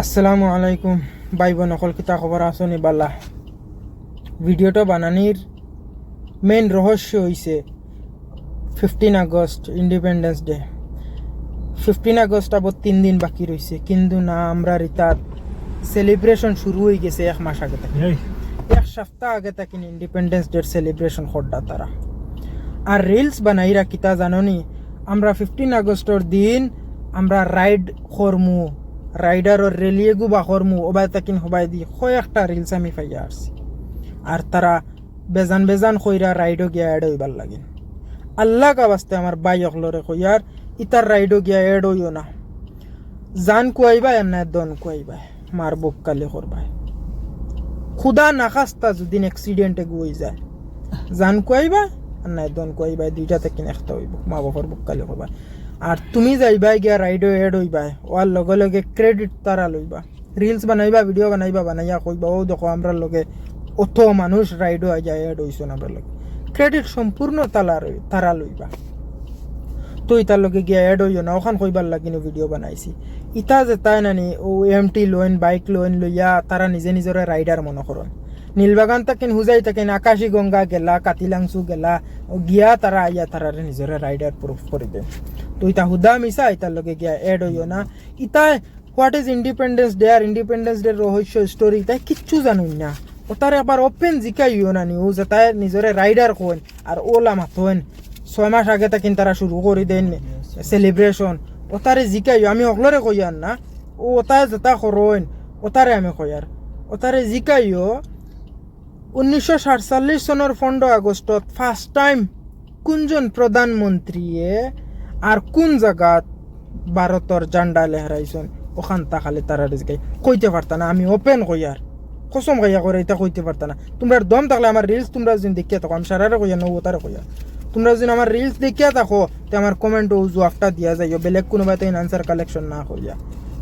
আসসালামু আলাইকুম ভাই বোন সকল কিতা খবর আসনি বালা। ভিডিওটা বানানির মেইন রহস্য হইছে 15 আগস্ট ইন্ডিপেন্ডেন্স ডে। 15 আগস্ট আবার 3 দিন বাকি রয়েছে, কিন্তু না আমরা রিতার সেলিব্রেশন শুরু হয়ে গেছে এক মাস আগে থেকে, এক সপ্তাহ আগে থেকে ইন্ডিপেন্ডেন্স ডে সেলিব্রেশন করটা তারা। আর রিলস বানাইরা কিতা জাননি, আমরা 15 আগস্টের দিন আমরা রাইড করমু, রাইডারর রেলিয়ে গুবা করমু, ওবাই তাকিন হবাই দি একটা রিলস আমি পাইয়া আসছি। আর তারা বেজান বেজান কইরা রাইডও গিয়া এড হইবার লাগে। আল্লাহ কাবাস্তে আমার বাই অকলরে কইয়ার ইতার রাইডও গিয়া এড হইও না। জান কুয়াইবাই আর না দন কুয়াইবাই, মার বুক কালি করবাই। খুদা নাখাস্তা যদি অ্যাক্সিডেন্টে গুই যায়, জান কুয়াইবা আর না দন কুয়াইবাই, দুইটা তাকিন একটা হইব, মা বাবার বুক কালি করবাই। আর তুমি যাইবাই গিয়া রাইডও এড হইবাই, ওর লগে লগে ক্রেডিট তারা লইবা। রিলস বানাইবা, ভিডিও বানাইবা, বানাইয়া কইবা ও দেখো আমরা লগে অত মানুষ রাইডও যায় এড হইছেন আমরা লগে, ক্রেডিট সম্পূর্ণ তারা লইবা। তো ইতার লগে গিয়া এড হইও না, ওখান কইবার লাগিনো ভিডিও বানাইছি। ইতা যে তাই নানি ও এমটি লোন বাইক লোন লইয়া তারা নিজে নিজরে রাইডার মনে করেন। নীলবাগান তাকেন হুজাই তাকেন আকাশী গঙ্গা গেলা, কাতিলাংসু গেলা, গিয়া তারা আইয়া তারারে নিজরে রাইডার প্রুফ করে দেন। তো ইতা হুদা মিশা ইতার লগে গিয়া এড হইও না। ইতা হোয়াট ইজ ইন্ডিপেন্ডেন্স ডে আর ইন্ডিপেন্ডেন্স ডে রহস্য স্টোরি তাই কিচ্ছু জানুন না। ও তারে আবার ওপেন জিকাইও না নিউ যে তাই নিজরে রাইডার কোন আর ওলা মাথোন 6 মাস আগে তাকিন তারা শুরু করে দেন সেলিব্রেশন। ও তারে জিকাইও, আমি অকলরে কইয়ার না, ও তাই যেটা করেন ও তারে আমি কইয়ার। ও তারে জিকাইও 1947 সনের 15 আগস্টত ফার্স্ট টাইম কোনজন প্রধানমন্ত্রীয়ে আর কোন জায়গাত ভারতর ঝান্ডা লেহরাইছেন ওখান তাকালে তারা জিকাই কইতে পারতা না। আমি ওপেন কইয়ার কসম কইয়া করে এটা কইতে পারতা না। তোমরা দম থাকলে আমার রিলস তোমরা যদি দেখিয়া থাকো, আমি সারারে কইয়া নৌ তারা কইয়া, তোমরা যদি আমার রিলস দেখিয়া থাকো তো আমার কমেন্ট ও জবাবটা দিয়া যাইও, বেলেগ কোনোবাই তাই আনসার কালেকশন না কইয়া।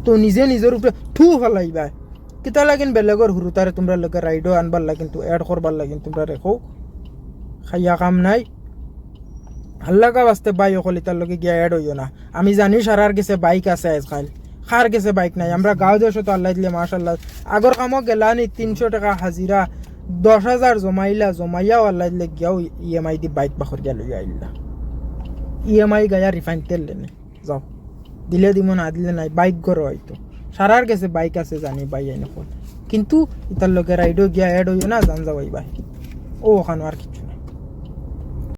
তো নিজে নিজের উপরে থু ফেলাইবা। কিতা লাগিন বেলেগর হুরুতারে তোমরা লোকে রাইডও আনবার লাগিন, তো এড করবার লাগিন তোমরা রেখো, খাইয়া কাম নাই। হাল্লাকা বাস্তে বাই অকল ইতার লগে গিয়া এড হইও না। আমি জানি সারার গেছে বাইক আছে আজকাল, খার গেছে বাইক নাই। আমরা গাঁও দেশ তো আল্লাহ দিলে মাশাল্লাহ আগর কামও গেলানি 300 টাকা হাজিরা 10,000 জমাইলা, জমাইয়াও আল্লাহ দিলে গিয়াও EMI দি বাইক বাখর গিয়া লইয়া আইলা। EMI গায়া রিফাইন তেল লেনে যাও, দিলে দিব না দিলে নাই, বাইক গড় হয়তো সারার গেছে বাইক আছে জানি বাই আইন, কিন্তু ইতার লগে রাইডও গিয়া এড হইও না, জান যাওয়াই বাই ও ওখানে আর কিছু।